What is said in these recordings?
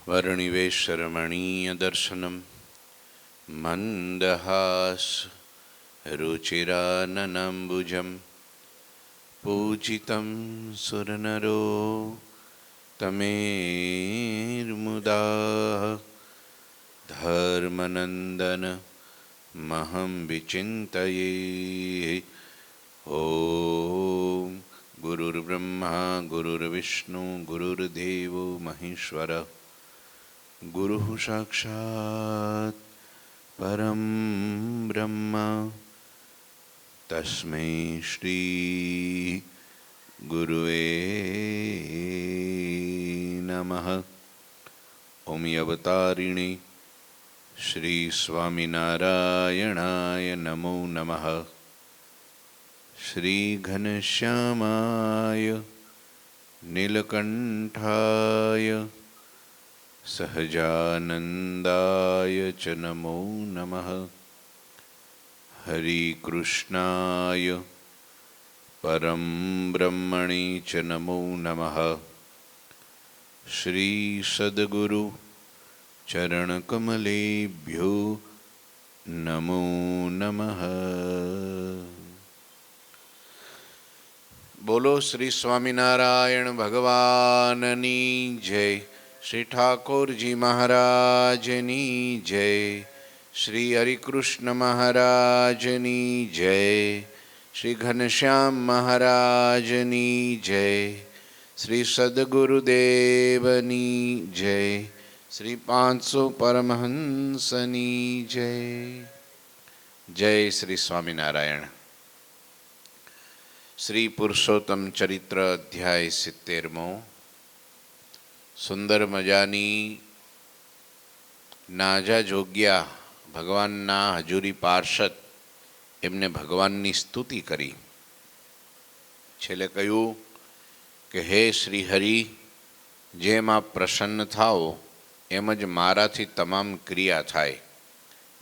वर्णिवेशरमणीयदर्शनं मन्दहास रुचिराननाम्बुजं पूजितं सुरनरो तमेर्मुदा धर्मनन्दन महं विचिन्तये। ॐ गुरुर्ब्रह्मा गुरुर्विष्णु गुरुर्देवो महेश्वर गुरुः साक्षात् परं ब्रह्म तस्मै श्री गुरुवे नमः। ओम अवतारिणे श्री स्वामिनारायणाय नमो नमः। श्री घनश्यामाय नीलकंठाय सहजानंदाय च नमो नमः। हरि कृष्णाय परम ब्रह्मणे च नमो नमः। श्री सद्गुरु चरणकमलेभ्यो नमो नमः। बोलो श्री स्वामिनारायण भगवाननी जय। श्री ठाकुर जी महाराजनी जय। श्री हरिकृष्ण महाराजनी जय। श्री घनश्याम महाराजनी जय। श्री सद्गुरुदेवनी जय। श्री 500 परमहंसनी जय। जय श्री स्वामिनारायण। श्री पुरुषोत्तम चरित्र अध्याय 70मो। सुंदर मजानी नाजा जोग्या भगवानना हजूरी पार्षद एमने भगवाननी स्तुति करी। छेल्ले कह्युं के हे श्री हरि, जेम आप प्रसन्न थाओ एम ज माराथी तमाम क्रिया थाय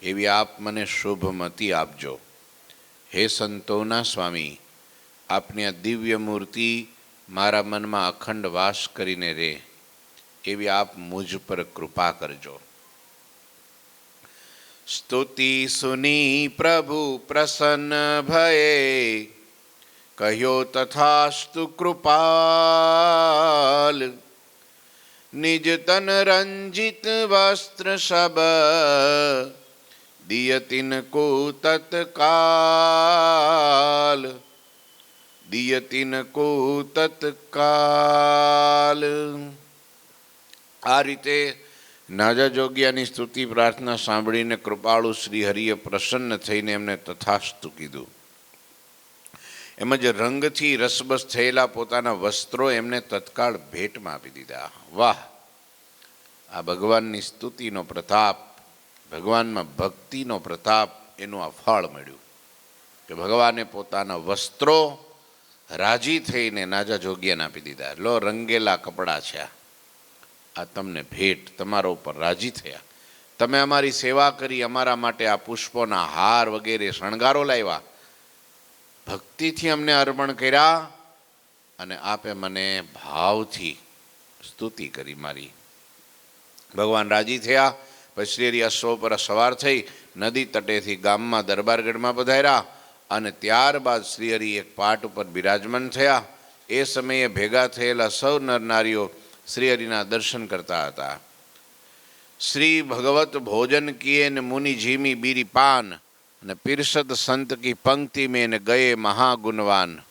एवी आप मने शुभमती आपजो। हे संतोना स्वामी, आपनी आ दिव्य मूर्ति मारा मन में अखंड वास करीने रे एवी आप मुझ पर कृपा करजो। स्तुति सुनी प्रभु प्रसन्न भये, कह्यो तथास्तु कृपाल। निज तन रंजित वस्त्र सब दियतिन को तत्काल। दियतिन को तत्काल। आ रीते नाजा जोगियानी स्तुति प्रार्थना सांभळीने कृपाळु श्रीहरिए प्रसन्न थईने एमने तथास्तु कीधुं। एमज रंगथी रसबस थयेला पोताना वस्त्रो एमने तत्काळ भेटमां आपी दीधा। वाह! आ भगवाननी स्तुतिनो प्रताप, भगवाનમાં भक्तिनो प्रताप, एनुं आ फळ मळ्युं के भगवाने पोताना वस्त्रो राजी थईने नाजा जोगियाने आपी दीधा। लो रंगेला कपड़ा छे, आ तमने भेट, तमारा उपर राजी थया। तमे अमारी सेवा करी, अमारा माटे आ पुष्पोना हार वगैरे शणगारो लाव्या, भक्तिथी अमने अर्पण कर्या अने आपे मने भावथी स्तुति करी मारी। भगवान राजी थया। पछी श्री अश्व पर सवार थई नदी तटेथी गाममां दरबारगढ़मां पधार्या अने त्यारबाद श्रीहरि एक पाट पर बिराजमान थया। ए समये भेगा थयेला सौ नरनारीओ श्रीहरिना दर्शन करता हता। श्री भगवत भोजन किए न मुनि झीमी बीरी पान, न पीरसद संत की पंक्ति में न गए महागुणवान।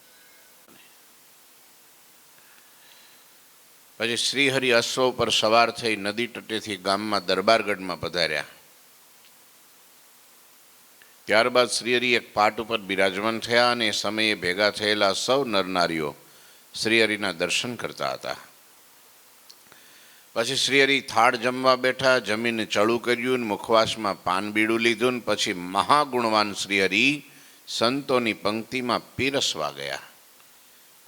पछी श्रीहरि अश्व पर सवार थई नदी तटेथी गाममां दरबारगढ़मां पधार्या। त्यारबाद श्रीहरि एक पाट पर बिराजमान थया अने समये भेगा थयेला सौ नरनारीओ श्रीहरिना दर्शन करता हता। पछी श्रीहरि थाळ जमवा बैठा, जमीने चळू कर्युं, मुखवासमां पान बीडुं लीधुं। पछी महागुणवान श्रीहरि संतोनी पंक्तिमां पीरसवा गया।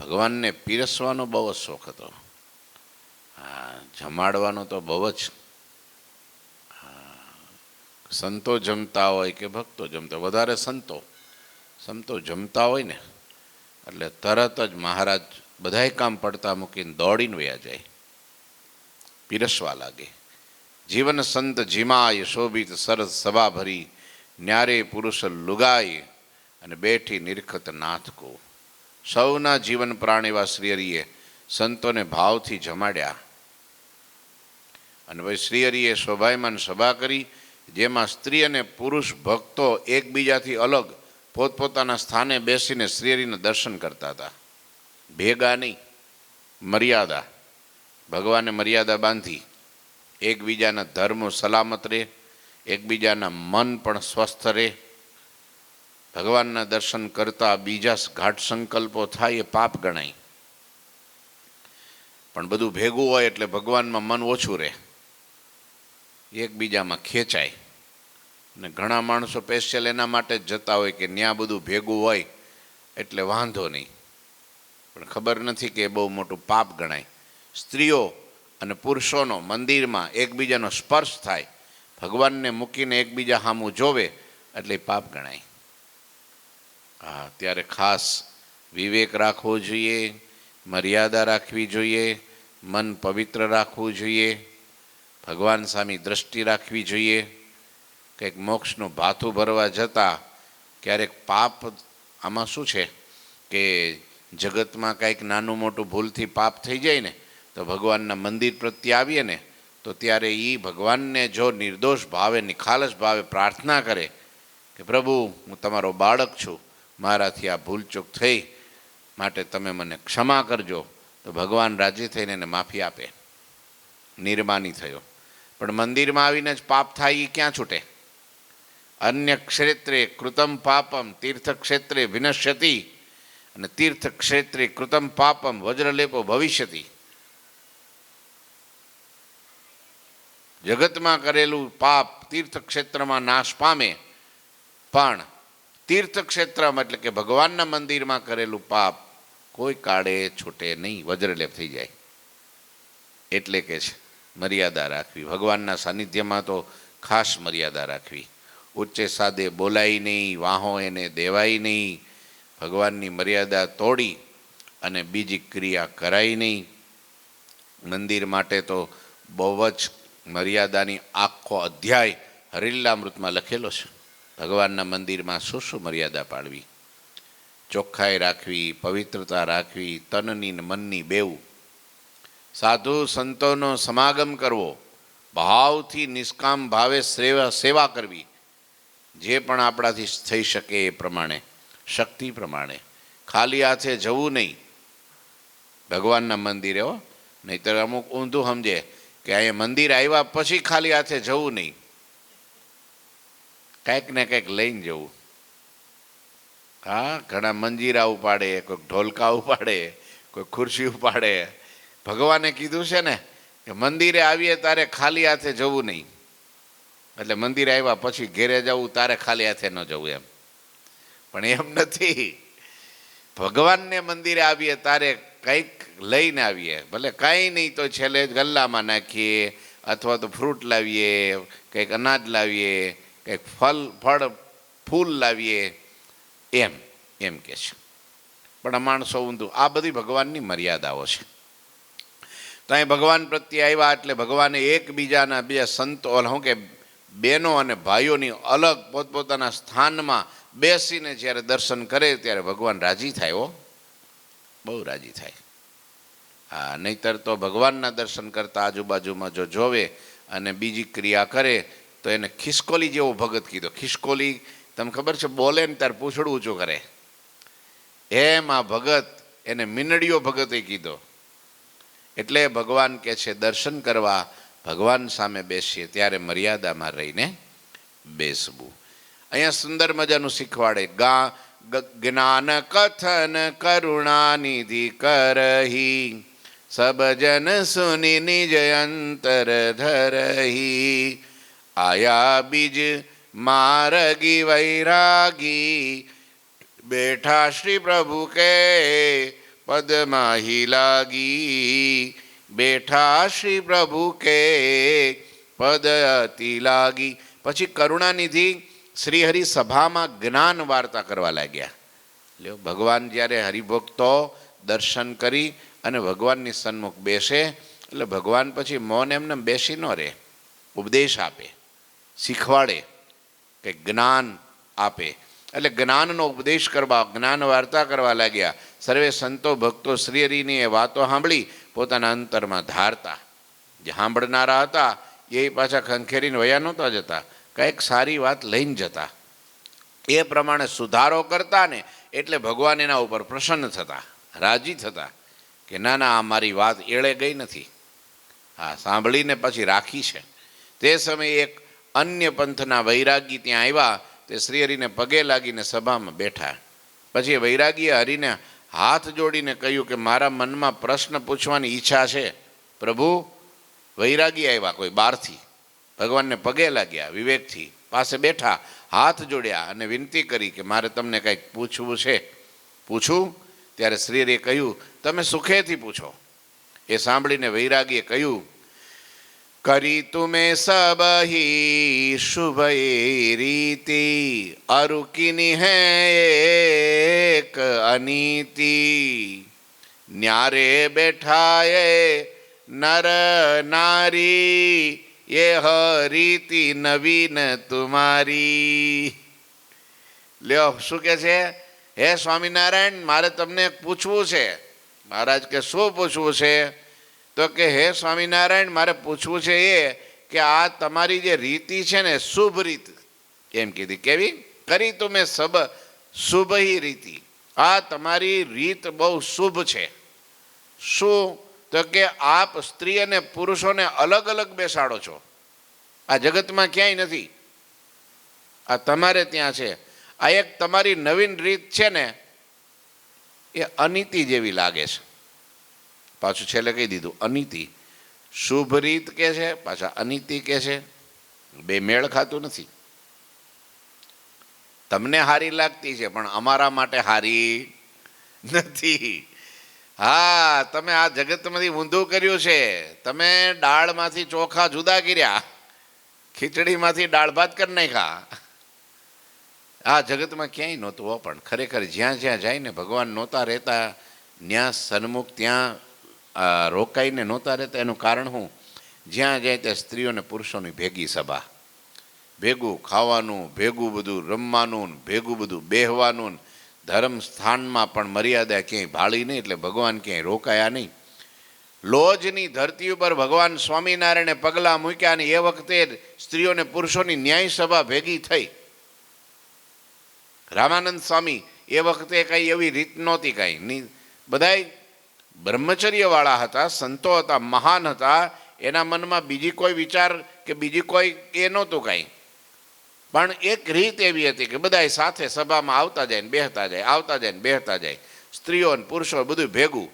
भगवानने पीरसवानो बहु शोख हतो। जमाड़वानो तो बहु ज। संतो जमता होय के भक्तो जमता, वधारे संतो जमता होय ने એટલે તરત જ મહારાજ બધાય કામ પડતા મૂકીને દોડીને વયા જાય, પીરસવા લાગે જીવન સંત જીમાય શોભિત સરસ સભા ભરી ન્યારે પુરુષ લુગાય અને બેઠી નિરખત નાથ કો. સૌના જીવન પ્રાણ એવા શ્રીહરિએ સંતોને ભાવથી જમાડ્યા. અને ભાઈ શ્રીહરિએ શોભાયમાન સભા કરી, જેમાં સ્ત્રી અને પુરુષ ભક્તો એકબીજાથી અલગ પોતપોતાના સ્થાને બેસીને શ્રીહરિના દર્શન કરતા હતા. ભેગા નહીં, મર્યાદા. ભગવાને મર્યાદા બાંધી. એકબીજાના ધર્મ સલામત રહે, એકબીજાના મન પણ સ્વસ્થ રહે. ભગવાનના દર્શન કરતા બીજા ઘાટ સંકલ્પો થાય એ પાપ ગણાય. પણ બધું ભેગું હોય એટલે ભગવાનમાં મન ઓછું રહે, એકબીજામાં ખેંચાય. અને ઘણા માણસો સ્પેશિયલ એના માટે જ જતા હોય કે ત્યાં બધું ભેગું હોય એટલે વાંધો નહીં, પણ ખબર નથી કે એ બહુ મોટું પાપ ગણાય. સ્ત્રીઓ અને પુરુષોનો મંદિરમાં એકબીજાનો સ્પર્શ થાય, ભગવાનને મૂકીને એકબીજા સામું જોવે એટલે પાપ ગણાય. હા, ત્યારે ખાસ વિવેક રાખવો જોઈએ, મર્યાદા રાખવી જોઈએ, મન પવિત્ર રાખવું જોઈએ, ભગવાન સામે દ્રષ્ટિ રાખવી જોઈએ. કંઈક મોક્ષનું ભાથું ભરવા જતાં ક્યારેક પાપ, આમાં શું છે કે જગતમાં કંઈક નાનું મોટું ભૂલથી પાપ થઈ જાય ને, તો ભગવાનના મંદિર પ્રત્યે આવીએ ને તો ત્યારે એ ભગવાનને જો નિર્દોષ ભાવે, નિખાલસ ભાવે પ્રાર્થના કરે કે પ્રભુ, હું તમારો બાળક છું, મારાથી આ ભૂલચૂક થઈ, માટે તમે મને ક્ષમા કરજો, તો ભગવાન રાજી થઈને એને માફી આપે. નિર્માની થયો. પણ મંદિરમાં આવીને જ પાપ થાય એ ક્યાં છૂટે? અન્ય ક્ષેત્રે કૃતમ પાપમ તીર્થ ક્ષેત્રે વિનશ્યતિ, અને તીર્થ ક્ષેત્રે કૃતમ પાપમ વજ્રલેપો ભવિષ્યતિ. જગતમાં કરેલું પાપ તીર્થક્ષેત્રમાં નાશ પામે, પણ તીર્થક્ષેત્રમાં એટલે કે ભગવાનના મંદિરમાં કરેલું પાપ કોઈ કાળે છૂટે નહીં, વજ્રલેપ થઈ જાય. એટલે કે છે મર્યાદા રાખવી. ભગવાનના સાનિધ્યમાં તો ખાસ મર્યાદા રાખવી. ઉચ્ચે સાદે બોલાય નહીં, વાહો એને દેવાય નહીં, ભગવાનની મર્યાદા તોડી અને બીજી ક્રિયા કરાય નહીં. મંદિર માટે તો બહુ જ મર્યાદાની આખો અધ્યાય હરિલામૃતમાં લખેલો છે. ભગવાનના મંદિરમાં શું શું મર્યાદા પાળવી, ચોખ્ખાઈ રાખવી, પવિત્રતા રાખવી, તનની ને મનની બેવું. સાધુ સંતોનો સમાગમ કરવો, ભાવથી નિષ્કામ ભાવે સેવા કરવી, જે પણ આપણાથી થઈ શકે એ પ્રમાણે, શક્તિ પ્રમાણે. ખાલી હાથે જવું નહીં ભગવાનના મંદિરે, હો. નહીંતર અમુક ઊંધું સમજે કે અહીંયા મંદિર આવ્યા પછી ખાલી હાથે જવું નહીં, કંઈક ને કંઈક લઈને જવું. હા, ઘણા મંજીરા ઉપાડે, કોઈ ઢોલકા ઉપાડે, કોઈ ખુરશી ઉપાડે. ભગવાને કીધું છે ને કે મંદિરે આવીએ તારે ખાલી હાથે જવું નહીં, એટલે મંદિરે આવ્યા પછી ઘેરે જવું તારે ખાલી હાથે ન જવું એમ. પણ એમ નથી. ભગવાનને મંદિરે આવીએ તારે કંઈક લઈને આવીએ, ભલે કાંઈ નહીં તો છેલ્લે ગલ્લામાં નાખીએ, અથવા તો ફ્રૂટ લાવીએ, કંઈક અનાજ લાવીએ, કંઈક ફળ ફૂલ લાવીએ, એમ કે છે. પણ આ માણસો ઊંધું. આ બધી ભગવાનની મર્યાદાઓ છે. તો અહીં ભગવાન પ્રત્યે આવ્યા એટલે ભગવાને એકબીજાના બે સંતો, શું કે બહેનો અને ભાઈઓની અલગ પોતપોતાના સ્થાનમાં બેસીને જ્યારે દર્શન કરે ત્યારે ભગવાન રાજી થાય. હો, બહુ રાજી થાય. હા, નહીંતર તો ભગવાનના દર્શન કરતા આજુબાજુમાં જો જોવે અને બીજી ક્રિયા કરે તો એને ખિસકોલી જેવો ભગત કીધો. ખિસકોલી તમને ખબર છે, બોલે ને ત્યારે પૂંછડું ઊંચું કરે, એમ આ ભગત, એને મીનડીયો ભગતે કીધો. એટલે ભગવાન કહે છે દર્શન કરવા ભગવાન સામે બેસીએ ત્યારે મર્યાદામાં રહીને બેસવું. અહીંયા સુંદર મજાનું શીખવાડે, જ્ઞાન કથન કરુણાનિધિ કરહી, સબ જન સુની નિજ અંતર ધરહી, આયા બીજ મારગી વૈરાગી, બેઠા શ્રી પ્રભુ કે પદમાં હી લાગી, બેઠા શ્રી પ્રભુ કે પદ અતિ લાગી. પછી કરુણાનિધિ શ્રીહરિ સભામાં જ્ઞાન વાર્તા કરવા લાગ્યા. લ્યો, ભગવાન જ્યારે હરિભક્તો દર્શન કરી અને ભગવાનની સન્મુખ બેસે એટલે ભગવાન પછી મૌન એમને બેસી ન રહે, ઉપદેશ આપે, શીખવાડે, કે જ્ઞાન આપે. એટલે જ્ઞાનનો ઉપદેશ કરવા, જ્ઞાન વાર્તા કરવા લાગ્યા. સર્વે સંતો ભક્તો શ્રીહરિની એ વાતો સાંભળી પોતાના અંતરમાં ધારતા. જે સાંભળનારા હતા એ પાછા ખંખેરીને વયા નહોતા જતા, કંઈક સારી વાત લઈને જતા. એ પ્રમાણે સુધારો કરતા ને એટલે ભગવાન એના ઉપર પ્રસન્ન થતા, રાજી થતા કે ના ના, આ મારી વાત એળે ગઈ નથી, હા સાંભળીને પછી રાખી છે. તે સમયે એક અન્ય પંથના વૈરાગી ત્યાં આવ્યા. તે શ્રીહરિને પગે લાગીને સભામાં બેઠા. પછી એ વૈરાગીએ હરિને હાથ જોડીને કહ્યું કે મારા મનમાં પ્રશ્ન પૂછવાની ઈચ્છા છે. પ્રભુ, વૈરાગી આવ્યા કોઈ બહારથી, ભગવાનને પગે લાગ્યા વિવેકથી, પાસે બેઠા, હાથ જોડ્યા અને વિનંતી કરી કે મારે તમને કંઈક પૂછવું છે, પૂછું? ત્યારે શ્રીહરિએ કહ્યું, તમે સુખેથી પૂછો. એ સાંભળીને વૈરાગીએ કહ્યું, કરી તુમે સબ હી શુભ એ રીતિ, અરુકિની હૈ એક અનીતિ, ન્યારે બેઠાએ નર નારી, એ રીતિ નવીન તુમારી. લ્યો શું કે છે? હે સ્વામિનારાયણ, મારે તમને પૂછવું છે. મહારાજ કે શું પૂછવું છે? તો કે હે સ્વામિનારાયણ, મારે પૂછવું છે એ કે આ તમારી જે રીતિ છે ને, શુભ રીત એમ કીધી. કેવી? કરી તુમે સબ શુભ હી રીતિ, આ તમારી રીત બહુ શુભ છે. શું? તો કે આપ સ્ત્રી અને પુરુષોને અલગ અલગ બેસાડો છો. આ જગતમાં ક્યાંય નથી, આ તમારે ત્યાં છે. આ એક તમારી નવીન રીત છે ને, એ અનીતિ જેવી લાગે છે. પાછું છેલ્લે કહી દીધું અનીતિ. શુભ રીત કે છે, પાછા અનીતિ કે છે. બે મેળ ખાતું નથી. તમને હારી લાગતી છે પણ અમારા માટે હારી નથી. હા, તમે આ જગતમાંથી ઊંધું કર્યું છે. તમે દાળમાંથી ચોખા જુદા કર્યા, ખીચડીમાંથી દાળ ભાત કરી નાખ્યા. આ જગતમાં ક્યાંય નહોતું હો. પણ ખરેખર જ્યાં જ્યાં જઈને ભગવાન નહોતા રહેતા, ત્યાં સન્મુખ ત્યાં રોકાઈને નહોતા રહેતા. એનું કારણ શું? જ્યાં જાય ત્યાં સ્ત્રીઓ અને પુરુષોની ભેગી સભા, ભેગું ખાવાનું, ભેગું બધું રમવાનું, ભેગું બધું બેહવાનું. ધર્મ સ્થાનમાં પણ મર્યાદા ક્યાંય ભાળી નહીં, એટલે ભગવાન ક્યાંય રોકાયા નહીં. લોજની ધરતી ઉપર ભગવાન સ્વામિનારાયણે પગલાં મૂક્યા અને એ વખતે સ્ત્રીઓ અને પુરુષોની ન્યાય સભા ભેગી થઈ. રામાનંદ સ્વામી એ વખતે કંઈ એવી રીત નહોતી કાંઈ નહીં. બધાય બ્રહ્મચર્યવાળા હતા, સંતો હતા, મહાન હતા. એના મનમાં બીજી કોઈ વિચાર કે બીજી કોઈ એ નહોતું કાંઈ. પણ એક રીત એવી હતી કે બધાય સાથે સભામાં આવતા જાય ને બેહતા જાય, આવતા જાય ને બેહતા જાય, સ્ત્રીઓ અને પુરુષો બધું ભેગું.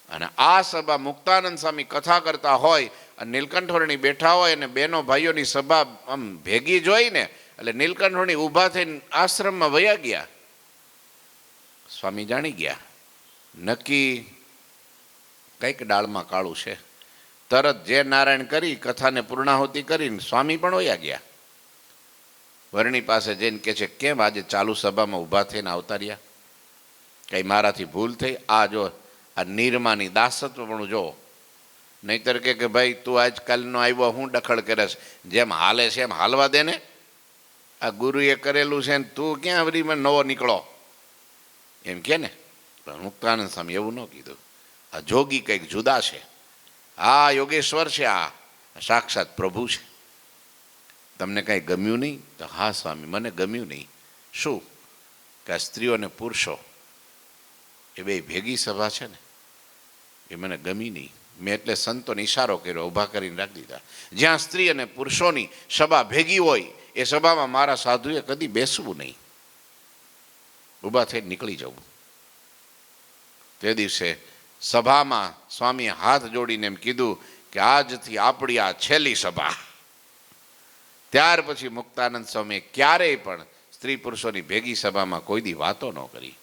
અને આ સભા મુક્તાનંદ સ્વામી કથા કરતા હોય અને નીલકંઠવર્ણી બેઠા હોય અને બહેનો ભાઈઓની સભા આમ ભેગી જોઈને એટલે નીલકંઠવર્ણી ઊભા થઈને આશ્રમમાં વયા ગયા. સ્વામી જાણી ગયા, નક્કી કંઈક ડાળમાં કાળું છે. તરત જે નારાયણ કરી કથાને પૂર્ણાહુતિ કરીને સ્વામી પણ વયા ગયા. વર્ણી પાસે જઈને કહે છે, કેમ આજે ચાલુ સભામાં ઊભા થઈને આવતા રહ્યા? કંઈ મારાથી ભૂલ થઈ? આ જો આ નિર્માની દાસત્વ પણ જો. નહીતર કે ભાઈ તું આજકાલનો આવ્યો, હું દખલ કરે છે, જેમ હાલે છે એમ હાલવા દે ને. આ ગુરુએ કરેલું છે ને તું ક્યાં વરીમાં નવો નીકળો એમ કે ને. પણ મુક્તાનંદ સ્વામી એવું ન કીધું. આ જોગી કંઈક જુદા છે, આ યોગેશ્વર છે, આ સાક્ષાત પ્રભુ છે. તમને કાંઈ ગમ્યું નહીં? તો હા સ્વામી, મને ગમ્યું નહીં. શું? કે આ સ્ત્રીઓ અને પુરુષો એ બે ભેગી સભા છે ને, એ મને ગમી નહીં. મેં એટલે સંતોને ઈશારો કર્યો, ઊભા કરીને રાખી દીધા. જ્યાં સ્ત્રી અને પુરુષોની સભા ભેગી હોય એ સભામાં મારા સાધુએ કદી બેસવું નહીં, ઊભા થઈને નીકળી જવું. તે દિવસે સભામાં સ્વામીએ હાથ જોડીને એમ કીધું કે આજથી આપણી આ છેલ્લી સભા. ત્યાર પછી મુક્તાનંદ સ્વામીએ ક્યારેય પણ સ્ત્રી પુરુષોની ભેગી સભામાં કોઈ દી વાતો ન કરી.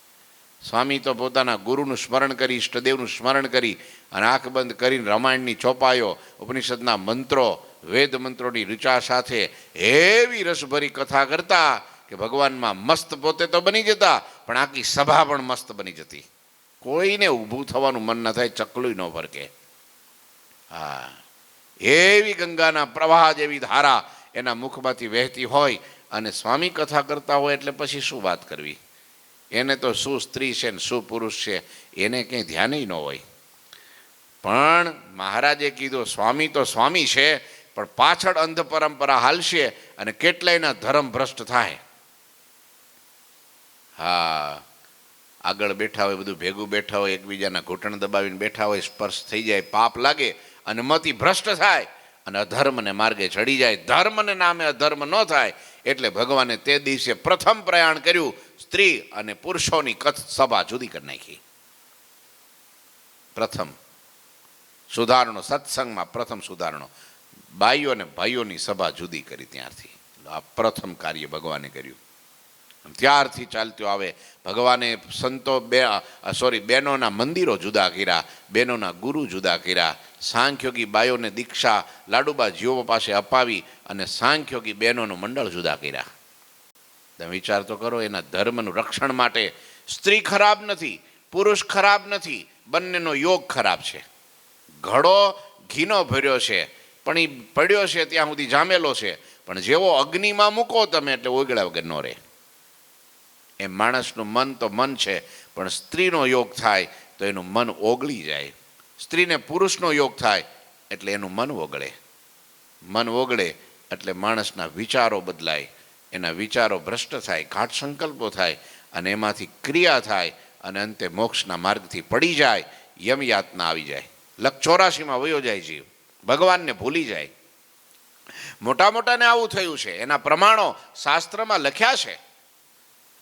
સ્વામી તો પોતાના ગુરુનું સ્મરણ કરી, ઈષ્ટદેવનું સ્મરણ કરી અને આંખ બંધ કરીને રામાયણની ચોપાઈઓ, ઉપનિષદના મંત્રો, વેદ મંત્રોની ઋચા સાથે એવી રસભરી કથા કરતા કે ભગવાનમાં મસ્ત પોતે તો બની જતા, પણ આખી સભા પણ મસ્ત બની જતી. કોઈને ઊભું થવાનું મન ન થાય, ચકલું ન ફરકે. હા, એવી ગંગાના પ્રવાહ જેવી ધારા એના મુખમાંથી વહેતી હોય અને સ્વામી કથા કરતા હોય એટલે પછી શું વાત કરવી. એને તો શું સ્ત્રી છે ને શું પુરુષ છે એને કંઈ ધ્યાન ન હોય. પણ મહારાજે કીધું સ્વામી તો સ્વામી છે, પણ પાછળ અંધ પરંપરા હાલશે અને કેટલાયના ધર્મ ભ્રષ્ટ થાય. હા, આગળ બેઠા હોય બધું ભેગું બેઠા હોય, એકબીજાના ઘૂંટણ દબાવીને બેઠા હોય, સ્પર્શ થઈ જાય, પાપ લાગે અને મતિ ભ્રષ્ટ થાય અને અધર્મને માર્ગે ચડી જાય. ધર્મને નામે અધર્મ ન થાય એટલે ભગવાને તે દિવસે પ્રથમ પ્રયાણ કર્યું, સ્ત્રી અને પુરુષોની સભા જુદી કરી નાખી. પ્રથમ સુધારણો સત્સંગમાં પ્રથમ સુધારણો, બાઈઓ અને ભાઈઓની સભા જુદી કરી. ત્યારથી આ પ્રથમ કાર્ય ભગવાને કર્યું. ત્યારથી ચાલતું આવે. ભગવાને બહેનોના મંદિરો જુદા કર્યા, બહેનોના ગુરુ જુદા કર્યા. સાંખ્યોગી બાયોને દીક્ષા લાડુબા જીવો પાસે અપાવી અને સાંખ્યોગી બહેનોનું મંડળ જુદા કર્યા. તમે વિચાર તો કરો, એના ધર્મનું રક્ષણ માટે. સ્ત્રી ખરાબ નથી, પુરુષ ખરાબ નથી, બંનેનો યોગ ખરાબ છે. ઘડો ઘીનો ભર્યો છે પણ એ પડ્યો છે ત્યાં સુધી જામેલો છે, પણ જેવો અગ્નિમાં મૂકો તમે એટલે ઓગળ્યા વગર ન રહે. એ માણસનું મન તો મન છે, પણ સ્ત્રીનો યોગ થાય તો એનું મન ઓગળી જાય. સ્ત્રીને પુરુષનો યોગ થાય એટલે એનું મન ઓગળે. મન ઓગળે એટલે માણસના વિચારો બદલાય, એના વિચારો ભ્રષ્ટ થાય, ઘાટ સંકલ્પો થાય અને એમાંથી ક્રિયા થાય અને અંતે મોક્ષના માર્ગથી પડી જાય, યમયાતના આવી જાય, લખ 84માં વયો જાય જીવ, ભગવાનને ભૂલી જાય. મોટા મોટાને આવું થયું છે, એના પ્રમાણો શાસ્ત્રમાં લખ્યા છે.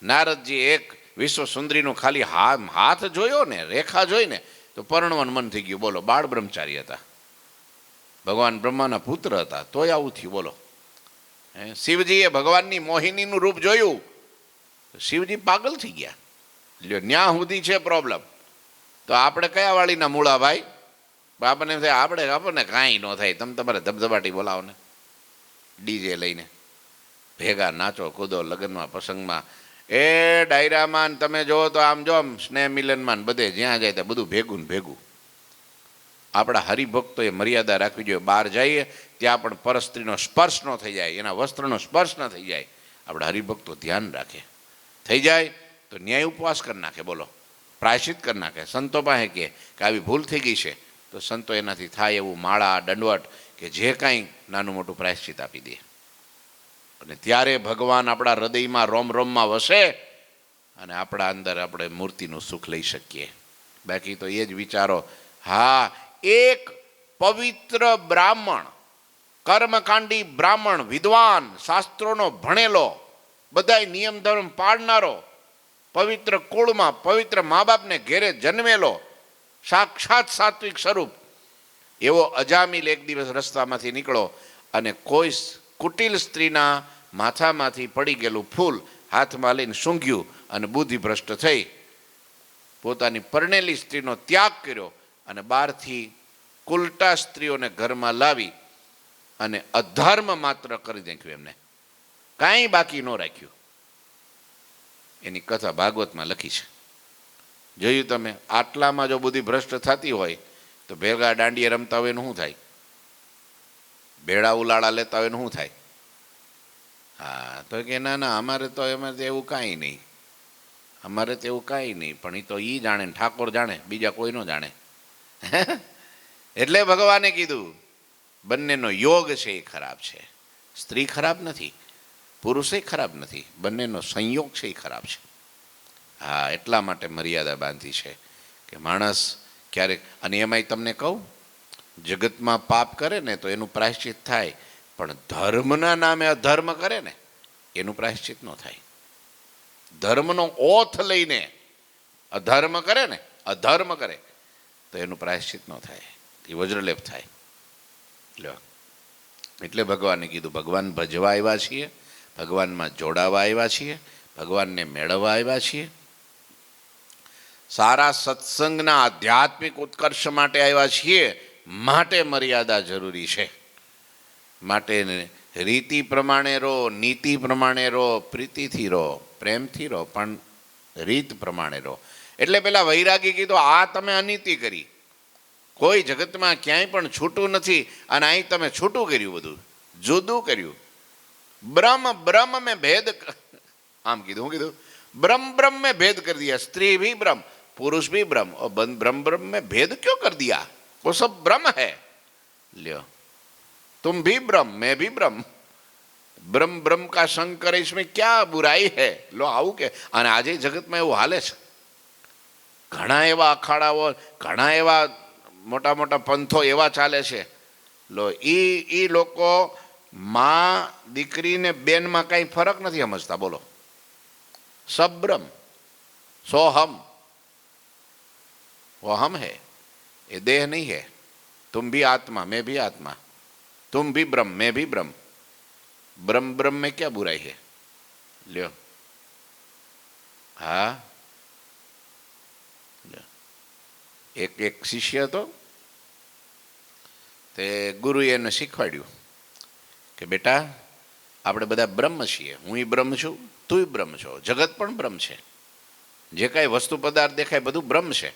નારદજી એક વિશ્વ સુંદરીનું ખાલી હાથ જોયો ને, રેખા જોઈને તો પરણવાનું મન થઈ ગયું. બોલો, બાળ બ્રહ્મચારી હતા, ભગવાન બ્રહ્માના પુત્ર હતા, તોય આવું થયું. બોલો, શિવજીએ ભગવાનની મોહિનીનું રૂપ જોયું, શિવજી પાગલ થઈ ગયા. લ્યો, ન્યા સુધી છે પ્રોબ્લેમ. તો આપણે કયા વાળીના મૂળા ભાઈ? આપણને થાય આપણને કાંઈ ન થાય, તમે તમારે ધબધબાટી બોલાવો ને, ડીજે લઈને ભેગા નાચો કૂદો લગ્નમાં પ્રસંગમાં. એ ડાયરામાં તમે જુઓ તો આમ જો સ્નેહ મિલનમાં બધે જ્યાં જાય ત્યાં બધું ભેગું ને ભેગું. આપણા હરિભક્તોએ મર્યાદા રાખવી જોઈએ. બહાર જઈએ ત્યાં પણ પરસ્ત્રીનો સ્પર્શ ન થઈ જાય, એના વસ્ત્રનો સ્પર્શ ન થઈ જાય. આપણા હરિભક્તો ધ્યાન રાખે. થઈ જાય તો ન્યાય ઉપવાસ કરી નાખે. બોલો, પ્રાયશ્ચિત કરી નાખે. સંતો પાસે કે આવી ભૂલ થઈ ગઈ છે તો સંતો એનાથી થાય એવું માળા દંડવટ કે જે કાંઈ નાનું મોટું પ્રાયશ્ચિત આપી દે. અને ત્યારે ભગવાન આપણા હૃદયમાં રોમ રોમમાં વસે અને આપણા અંદર આપણે મૂર્તિનું સુખ લઈ શકીએ. બાકી તો એ જ વિચારો. હા, એક પવિત્ર બ્રાહ્મણ, કર્મકાંડી બ્રાહ્મણ, વિદ્વાન, શાસ્ત્રોનો ભણેલો, બધાય નિયમ ધર્મ પાળનારો, પવિત્ર કુળમાં પવિત્ર મા બાપને ઘેરે જન્મેલો, સાક્ષાત સાત્વિક સ્વરૂપ એવો અજામિલ એક દિવસ રસ્તામાંથી નીકળો અને કોઈ કુટિલ સ્ત્રીના માથામાંથી પડી ગયેલું ફૂલ હાથમાં લઈને સૂંઘ્યું અને બુદ્ધિ ભ્રષ્ટ થઈ પોતાની પરણેલી સ્ત્રીનો ત્યાગ કર્યો અને બહારથી કુલટા સ્ત્રીઓને ઘરમાં લાવી અને અધર્મ માત્ર કરી નાખ્યું. એમને કાંઈ બાકી ન રાખ્યું. એની કથા ભાગવતમાં લખી છે. જોયું તમે? આટલામાં જો બુદ્ધિ ભ્રષ્ટ થતી હોય તો ભેગા દાંડીએ રમતા હોય એનું શું થાય? ભેળા ઉલાળા લેતા હોય એનું શું થાય? હા, તો કે ના અમારે તો એવું કાંઈ નહીં, અમારે તો એવું કાંઈ નહીં. પણ એ તો એ જાણે ને ઠાકોર જાણે, બીજા કોઈ ન જાણે. એટલે ભગવાને કીધું બંનેનો યોગ છે એ ખરાબ છે. સ્ત્રી ખરાબ નથી, પુરુષે ખરાબ નથી, બંનેનો સંયોગ છે એ ખરાબ છે. હા, એટલા માટે મર્યાદા બાંધી છે કે માણસ ક્યારેક, અને એમાંય તમને કહું, જગતમાં પાપ કરે ને તો એનું પ્રાયશ્ચિત થાય, પણ ધર્મના નામે અધર્મ કરે ને એનું પ્રાયશ્ચિત ન થાય. ધર્મનો ઓથ લઈને અધર્મ કરે ને, અધર્મ કરે તો એનું પ્રાયશ્ચિત ન થાય, એ વજ્રલેપ થાય. એટલે ભગવાને કીધું ભગવાન ભજવા આવ્યા છીએ, ભગવાનમાં જોડાવા આવ્યા છીએ, ભગવાનને મેળવવા આવ્યા છીએ, સારા સત્સંગના આધ્યાત્મિક ઉત્કર્ષ માટે આવ્યા છીએ. માટે મર્યાદા જરૂરી છે. માટે રીતિ પ્રમાણે રહો, નીતિ પ્રમાણે રહો, પ્રીતિથી રહો, પ્રેમથી રહો, પણ રીત પ્રમાણે રહો. એટલે પેલા વૈરાગી કીધું આ તમે અનીતિ કરી, કોઈ જગતમાં ક્યાંય પણ છૂટું નથી. અને અહીં તમે છૂટું કર્યું, બધું જુદું કર્યું. બ્રહ્મ બ્રહ્મ મેં ભેદ, આમ કીધું, હું કીધું ब्रह्म ब्रह्म में भेद कर दिया, स्त्री भी ब्रह्म पुरुष भी ब्रह्म, और ब्रह्म ब्रह्म में भेद क्यों कर दिया? वो सब ब्रह्म है. ल्यो, तुम भी ब्रह्म मैं भी ब्रह्म, ब्रह्म ब्रह्म का संग करे, इसमें क्या बुराई है? लो આવું કે. અને આજે જગતમાં એવું હાલે છે. ઘણા એવા અખાડાઓ, ઘણા એવા મોટા મોટા પંથો એવા ચાલે છે. લો એ લોકો માં દીકરી ને બેનમાં કઈ ફરક નથી સમજતા. બોલો, सब ब्रह्म, सो हम, वो हम है, ये देह नहीं है. तुम भी आत्मा मैं भी आत्मा, तुम भी ब्रह्म मैं भी ब्रह्म, ब्रह्म ब्रह्म में क्या बुराई है? ल्यो, हाँ, એક શિષ્ય હતો તે ગુરુએ એને શીખવાડ્યું કે બેટા આપણે બધા બ્રહ્મ છીએ. હું બ્રહ્મ છું, તું બ્રહ્મ છો, જગત પણ બ્રહ્મ છે, જે કાંઈ વસ્તુ પદાર્થ દેખાય બધું બ્રહ્મ છે.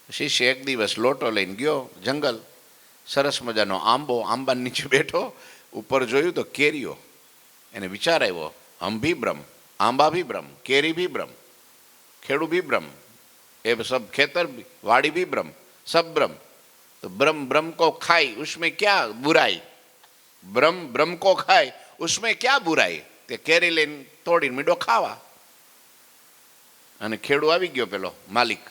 શિષ્ય એક દિવસ લોટો લઈને ગયો જંગલ, સરસ મજાનો આંબો, આંબા નીચે બેઠો, ઉપર જોયું તો કેરીઓ. એને વિચાર આવ્યો, હમ ભી બ્રહ્મ, આંબા ભી બ્રહ્મ, કેરી ભી બ્રહ્મ, ખેડૂ ભી બ્રહ્મ, એ सब खेतर भी, वाड़ी भी ब्रह्म, सब ब्रह्म. तो ब्रह्म ब्रह्म को खाई, उसमें क्या बुराई? ब्रह्म ब्रह्म को खाए, उसमें क्या बुराई? તે કેરી લઈને તોડીને મીઠો ખાવા. અને ખેડૂ આવી ગયો પેલો માલિક.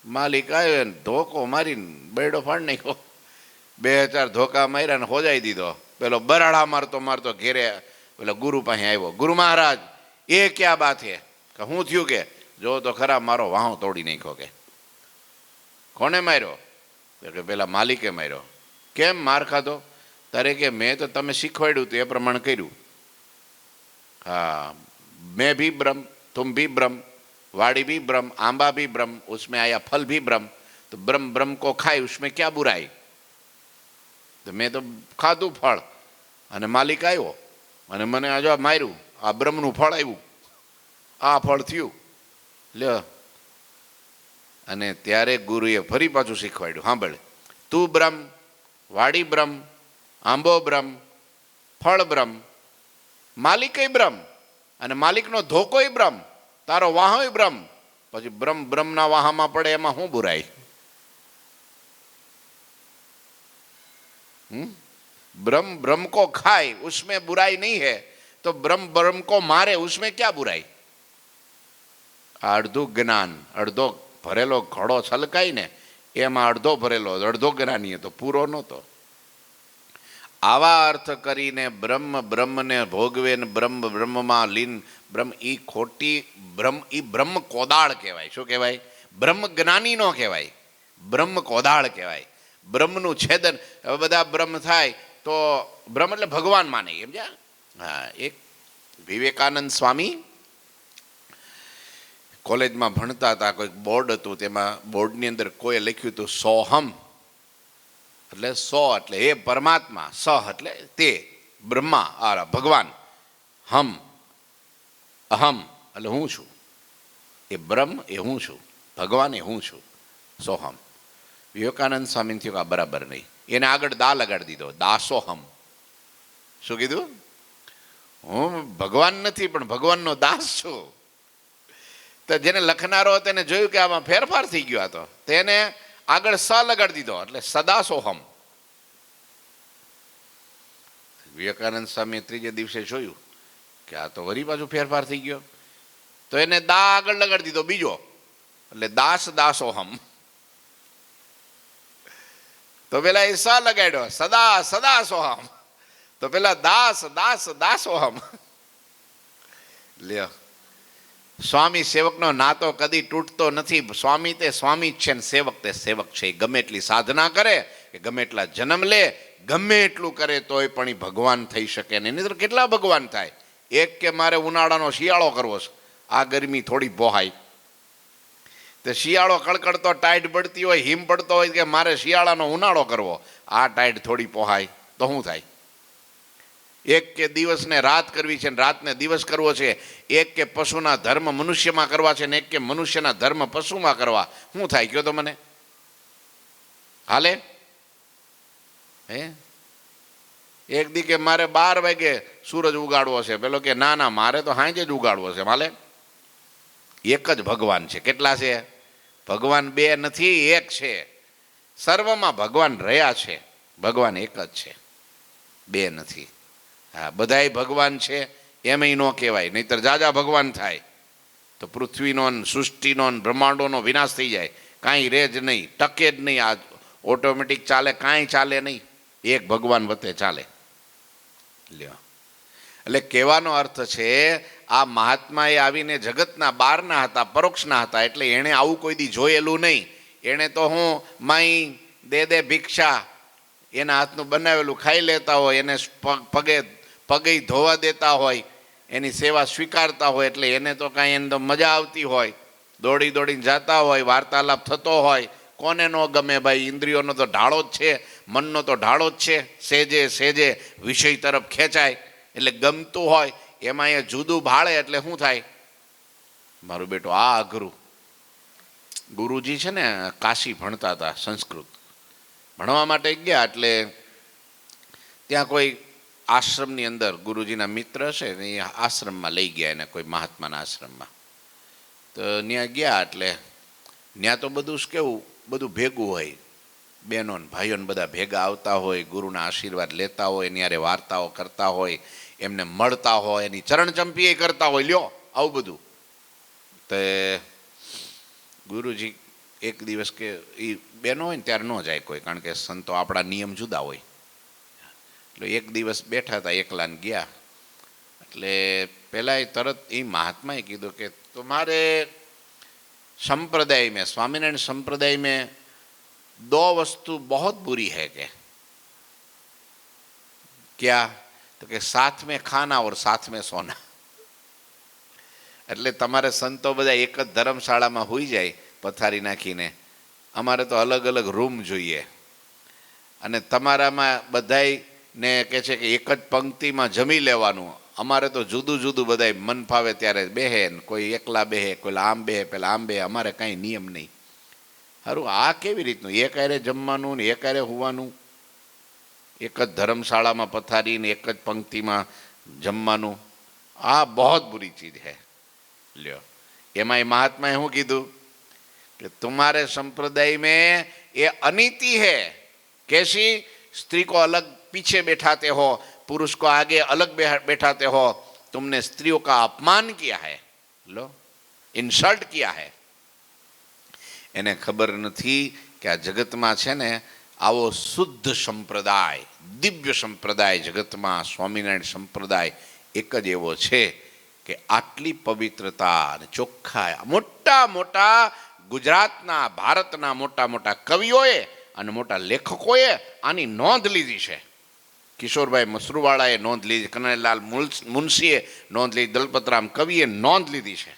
માલિક આવ્યો ને ધોકો મારીને બેડો ફાડી નાખ્યો. 2000 ધોકા માર્યા ને હોજાઈ દીધો. પેલો બરાડા મારતો મારતો ઘેરે પેલો ગુરુ પાસે આવ્યો. ગુરુ મહારાજ એ ક્યાં બાત છે? કે હું થયું? કે જો તો ખરા મારો વાહો તોડી નાખ્યો. કે કોને માર્યો? કે પેલા માલિકે માર્યો. કેમ માર ખાધો? તારે કે મેં તો તમે શીખવાડ્યું હતું એ પ્રમાણે કર્યું. हाँ, मैं भी ब्रह्म तुम भी ब्रह्म, वाड़ी भी ब्रह्म, आंबा भी ब्रह्म, उसमें आया फल भी ब्रह्म, तो ब्रह्म ब्रह्म को खाए, उसमें क्या बुराई? तो मैं तो खाधું ફળ અને માલિક આવ્યો અને મને આજો માર્યું. આ બ્રહ્મનું ફળ આવ્યું, આ ફળ થયું. લ્યો, અને ત્યારે ગુરુએ ફરી પાછું શીખવાડ્યું. સાંભળ, તું બ્રહ્મ, વાડી બ્રહ્મ, આંબો બ્રહ્મ, ફળ બ્રહ્મ, માલિકય બ્રહ્મ, અને માલિકનો ધોકોય બ્રહ્મ, તારો વાહોય બ્રહ્મ. પછી બ્રહ્મ બ્રહ્મના વાહામાં પડે એમાં શું બુરાઈ? ब्रह्म ब्रह्म को खाए उसमें बुराई नहीं है, तो ब्रह्म ब्रह्म को मारे उसमें क्या बुराई? અડધું જ્ઞાન, અડધો ભરેલો ઘડો છલકાય ને એમાં અડધો ભરેલો, અડધો જ્ઞાની હતો, પૂરો નહોતો. આવા અર્થ કરીને બ્રહ્મ બ્રહ્મને ભોગવે ને બ્રહ્મ બ્રહ્મમાં લીન, બ્રહ્મ એ ખોટી બ્રહ્મ, એ બ્રહ્મ કોદાળ કહેવાય. શું કહેવાય? બ્રહ્મ જ્ઞાની નો કહેવાય, બ્રહ્મ કોદાળ કહેવાય. બ્રહ્મનું છેદન. હવે બધા બ્રહ્મ થાય તો બ્રહ્મ એટલે ભગવાન માને, એમ છે. હા, એક વિવેકાનંદ સ્વામી કોલેજમાં ભણતા હતા, કોઈક બોર્ડ હતું, તેમાં બોર્ડની અંદર કોઈએ લખ્યું હતું સોહમ, એટલે સો એટલે એ પરમાત્મા, સહ એટલે તે બ્રહ્મા, આ ભગવાન, હમ અહમ એટલે હું છું, એ બ્રહ્મ એ હું છું, ભગવાન એ હું છું, સોહમ. વિવેકાનંદ સ્વામી થયું કે આ બરાબર નહીં, એને આગળ દા લગાડી દીધો, દાસોહમ. શું કીધું? હું ભગવાન નથી પણ ભગવાનનો દાસ છું. તો જેને લખનારો હતો એને જોયું કે આમાં ફેરફાર થઈ ગયો હતો, તેને આગળ સ લગાડી દીધો, એટલે સદાસોહમ. વિવેકાનંદ સ્વામી ત્રીજે દિવસે જોયું કે આ તો વરી પાછું ફેરફાર થઈ ગયો, તો એને દા આગળ લગાડી દીધો બીજો, એટલે દાસ દાસોહમ. તો પેલા એ સ લગાડ્યો, સદા સદા સોહમ, તો પેલા દાસ દાસ દાસોહમ. લ્યો, સ્વામી સેવકનો નાતો કદી તૂટતો નથી. સ્વામી તે સ્વામી જ છે ને સેવક તે સેવક છે. ગમે એટલી સાધના કરે કે ગમે એટલા જન્મ લે, ગમે એટલું કરે તોય પણ એ ભગવાન થઈ શકે નહીં. નહીં તો કેટલા ભગવાન થાય? એક કે મારે ઉનાળાનો શિયાળો કરવો છે, આ ગરમી થોડી પોહાય. તો શિયાળો કડકડતો ટાઈટ પડતી હોય, હિમ પડતો હોય કે મારે શિયાળાનો ઉનાળો કરવો, આ ટાઈટ થોડી પોહાય તો શું થાય? એક કે દિવસને રાત કરવી છે ને રાતને દિવસ કરવો છે, એક કે પશુના ધર્મ મનુષ્યમાં કરવા છે ને એક કે મનુષ્યના ધર્મ પશુમાં કરવા, શું થાય કયો તો મને? હાલે? હે, એક દી કે મારે 12 વાગે સૂરજ ઉગાડવો છે, પેલો કે ના ના મારે તો સાંજે જ ઉગાડવો છે. હાલે? એક જ ભગવાન છે. કેટલા છે? ભગવાન બે નથી, એક છે. સર્વમાં ભગવાન રહ્યા છે. ભગવાન એક જ છે, બે નથી. હા, બધાય ભગવાન છે એમય ન કહેવાય, નહીતર જાજા ભગવાન થાય તો પૃથ્વીનો સૃષ્ટિનો બ્રહ્માંડોનો વિનાશ થઈ જાય, કાંઈ રહે જ નહીં, ટકે જ નહીં. આ ઓટોમેટિક ચાલે, કાંઈ ચાલે નહીં. એક ભગવાન વતે ચાલે. લ્યો, એટલે કહેવાનો અર્થ છે આ મહાત્માએ આવીને જગતના બહારના હતા, પરોક્ષના હતા, એટલે એણે આવું કોઈ દી જોયેલું નહીં. એણે તો હું માઈ દે ભિક્ષા, એના હાથનું બનાવેલું ખાઈ લેતા હોય, એને પગે ધોવા દેતા હોય, એની સેવા સ્વીકારતા હોય, એટલે એને તો કાંઈ એને તો મજા આવતી હોય, દોડી દોડીને જતા હોય, વાર્તાલાપ થતો હોય. કોને ન ગમે ભાઈ? ઇન્દ્રિયોનો તો ઢાળો જ છે, મનનો તો ઢાળો જ છે. સેજે સેજે વિષય તરફ ખેંચાય એટલે ગમતું હોય, એમાં એ જુદું ભાળે એટલે શું થાય? મારું બેટું આ અઘરું. ગુરુજી છે ને કાશી ભણતા હતા, સંસ્કૃત ભણવા માટે ગયા. એટલે ત્યાં કોઈ આશ્રમની અંદર ગુરુજીના મિત્ર હશે ને એ આશ્રમમાં લઈ ગયા એને, કોઈ મહાત્માના આશ્રમમાં. તો ત્યાં ગયા એટલે ત્યાં તો બધું કેવું, બધું ભેગું હોય, બહેનો ને ભાઈઓ ને બધા ભેગા આવતા હોય, ગુરુના આશીર્વાદ લેતા હોય, ત્યારે વાર્તાઓ કરતા હોય, એમને મળતા હોય, એની ચરણચંપી કરતા હોય. લ્યો, આવું બધું. તે ગુરુજી એક દિવસ કે એ બહેનો હોય ને ત્યારે ન જાય કોઈ, કારણ કે સંતો આપણા નિયમ જુદા હોય. એટલે એક દિવસ બેઠા હતા, એકલાને ગયા. એટલે પહેલાં તરત એ મહાત્માએ કીધું કે તમારે संप्रदाय में, स्वामीनारायण संप्रदाय में 2 वस्तु बहुत बुरी है के क्या? तो कि साथ में खाना और साथ में सोना. એટલે તમારે સંતો બધા એક જ ધર્મશાળામાં હોઈ જાય પથારી નાખીને, અમારે તો અલગ અલગ રૂમ જોઈએ. અને તમારામાં બધાને કહે છે કે એક જ પંક્તિમાં જમી લેવાનું, અમારે તો જુદું જુદું બધાય મન ફાવે ત્યારે બેહે, કોઈ એકલા બેહે, કોઈ આમ બેહે, પેલા આમ બેહે, અમારે કાંઈ નિયમ નહીં. સારું, આ કેવી રીતનું? એક હારે જમવાનું ને એક હારે હોવાનું, એક જ ધર્મશાળામાં પથારીને એક જ પંક્તિમાં જમવાનું, આ બહુ બુરી ચીજ હૈ. લ્યો, એમાં એ મહાત્માએ શું કીધું કે तुम्हारे संप्रदाय में ये अनीति है. कैसी? स्त्री को अलग पीछे बैठाते हो, पुरुष को आगे अलग बैठाते हो, तुमने स्त्रियों का अपमान किया है. लो, इंसल्ट किया है. એને ખબર નથી કે આ જગતમાં છે ને આવો શુદ્ધ સંપ્રદાય, દિવ્ય સંપ્રદાય જગતમાં સ્વામિનારાયણ સંપ્રદાય એક જ એવો છે કે આટલી પવિત્રતા અને ચોખ્ખા મોટા મોટા ગુજરાતના, ભારતના મોટા મોટા કવિઓએ અને મોટા લેખકોએ આની નોંધ લીધી છે. કિશોરભાઈ મસરૂવાળાએ નોંધ લીધી, કનૈયાલાલ મુનશીએ નોંધ લીધી, દલપતરામ કવિએ નોંધ લીધી છે.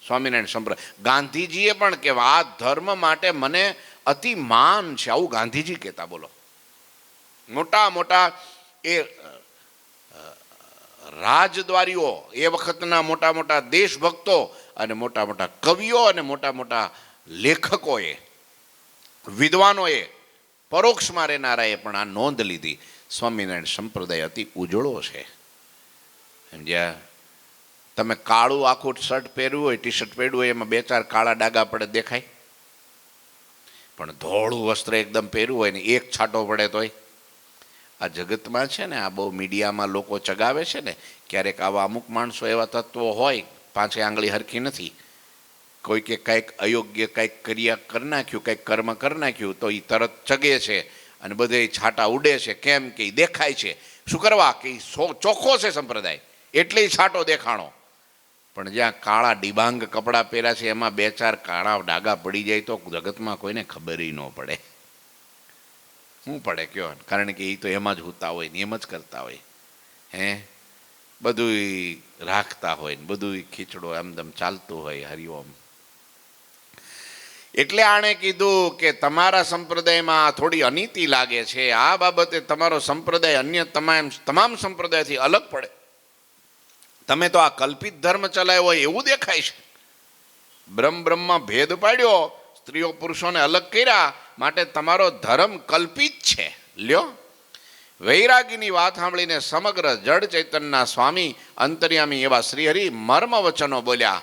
સ્વામિનારાયણ સંપ્રદાય, ગાંધીજીએ પણ કહેવા આ ધર્મ માટે મને અતિ માન છે, આવું ગાંધીજી કહેતા. બોલો, મોટા મોટા એ રાજદ્વારીઓ, એ વખતના મોટા મોટા દેશભક્તો અને મોટા મોટા કવિઓ અને મોટા મોટા લેખકોએ, વિદ્વાનોએ, પરોક્ષમાં રહેનારાએ પણ આ નોંધ લીધી. સ્વામિનારાયણ સંપ્રદાય અતિ ઉજળો છે. સમજ્યા? તમે કાળું આખું શર્ટ પહેર્યું હોય, ટી શર્ટ પહેર્યું હોય, એમાં 2-4 કાળા ડાઘા પડે દેખાય, પણ ધોળું વસ્ત્ર એકદમ પહેર્યું હોય ને એક છાંટો પડે તોય. આ જગતમાં છે ને, આ બહુ મીડિયામાં લોકો ચગાવે છે ને, ક્યારેક આવા અમુક માણસો એવા તત્વો હોય, 5 આંગળી હરખી નથી, કોઈ કે કંઈક અયોગ્ય કંઈક ક્રિયા કરી નાખ્યું, કંઈક કર્મ કરી નાખ્યું, તો એ તરત ચગે છે અને બધે છાંટા ઉડે છે. કેમ કે એ દેખાય છે. શું કરવા? કે ચોખ્ખો છે સંપ્રદાય, એટલે છાંટો દેખાણો. પણ જ્યાં કાળા ડિબાંગ કપડાં પહેર્યા છે એમાં 2-4 કાળા ડાઘા પડી જાય તો જગતમાં કોઈને ખબર ન પડે. શું પડે કયો? કારણ કે એ તો એમાં જ હોતા હોય ને એમ જ કરતા હોય, હે, બધું રાખતા હોય ને બધું ખીચડો એમદમ ચાલતું હોય. હરિઓમ. એટલે આણે કીધું કે તમારા સંપ્રદાયમાં થોડી અનીતિ લાગે છે, આ બાબતે તમારો સંપ્રદાય અન્ય તમામ સંપ્રદાયથી અલગ પડે. તમે તો આ કલ્પિત ધર્મ ચલાવ્યો હોય એવું દેખાય છે. બ્રહ્મમાં ભેદ પાડ્યો, સ્ત્રીઓ પુરુષોને અલગ કર્યા માટે તમારો ધર્મ કલ્પિત છે. લ્યો, વૈરાગીની વાત સાંભળીને સમગ્ર જડ ચૈતન્યના સ્વામી અંતર્યામી એવા શ્રીહરિ મર્મ વચનો બોલ્યા.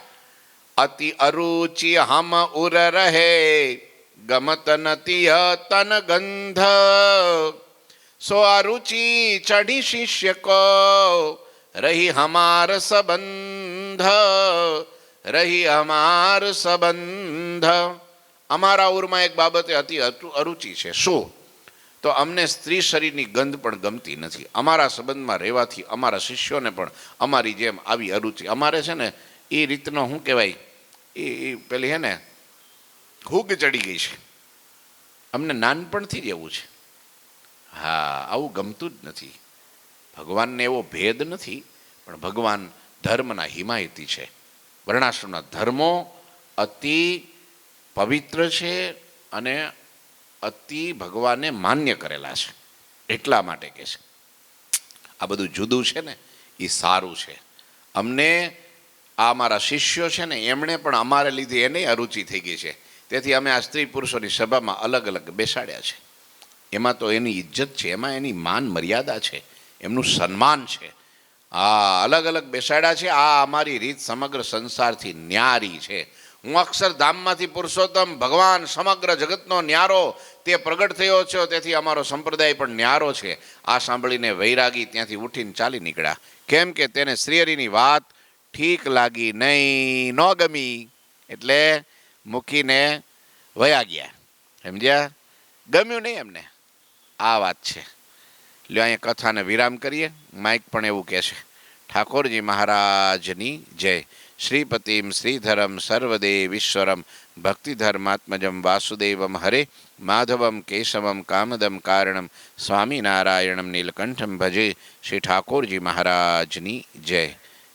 અતિ અરુચિ હમ ઉર રહે ગમત નતિ તન ગંધ સો અરુચિ ચઢી શિષ્ય કો રહી હમાર સંબંધ રહી હમાર સંબંધ. અમારા ઉરમાં એક બાબતે અતિ અરુચિ છે. શું? તો અમને સ્ત્રી શરીરની ગંધ પણ ગમતી નથી. અમારા સંબંધમાં રહેવાથી અમારા શિષ્યોને પણ અમારી જેમ આવી અરુચિ. અમારે છે ને એ રીતનો શું કહેવાય, એ પેલી હે ને હૂગ ચડી ગઈ છે. અમને નાનપણથી જ એવું છે. હા, આવું ગમતું જ નથી. ભગવાનને એવો ભેદ નથી, પણ ભગવાન ધર્મના હિમાયતી છે. વર્ણાશ્રમના ધર્મો અતિ પવિત્ર છે અને અતિ ભગવાને માન્ય કરેલા છે. એટલા માટે કે છે આ બધું જુદું છે ને એ સારું છે. અમને આ અમારા શિષ્યો છે ને એમણે પણ અમારે લીધે એને અરુચિ થઈ ગઈ છે. તેથી અમે આ સ્ત્રી પુરુષોની સભામાં અલગ અલગ બેસાડ્યા છે. એમાં તો એની ઇજ્જત છે, એમાં એની માન મર્યાદા છે, એમનું સન્માન છે. આ અલગ અલગ બેસાડ્યા છે. આ અમારી રીત સમગ્ર સંસારથી ન્યારી છે. હું અક્ષરધામમાંથી પુરુષોત્તમ ભગવાન સમગ્ર જગતનો ન્યારો તે પ્રગટ થયો છે, તેથી અમારો સંપ્રદાય પણ ન્યારો છે. આ સાંભળીને વૈરાગી ત્યાંથી ઉઠીને ચાલી નીકળ્યા. કેમ કે તેને શ્રીહરિની વાત ઠીક લાગી નહીં, ન ગમી, એટલે મૂકીને વયા ગયા. સમજ્યા? ગમ્યું નહીં એમને. આ વાત છે. લ્યો, અહીંયા કથાને વિરામ કરીએ. માઇક પણ એવું કહે છે. ઠાકોરજી મહારાજની જય. શ્રીપતિમ શ્રીધરમ સર્વદેવીશ્વરમ ભક્તિધર્માત્મજમ વાસુદેવમ હરે માધવમ કેશવમ કામદમ કારણમ સ્વામિનારાયણમ નીલકંઠમ ભજે. શ્રી ઠાકોરજી મહારાજની જય.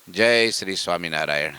જય શ્રી સ્વામિનારાયણ.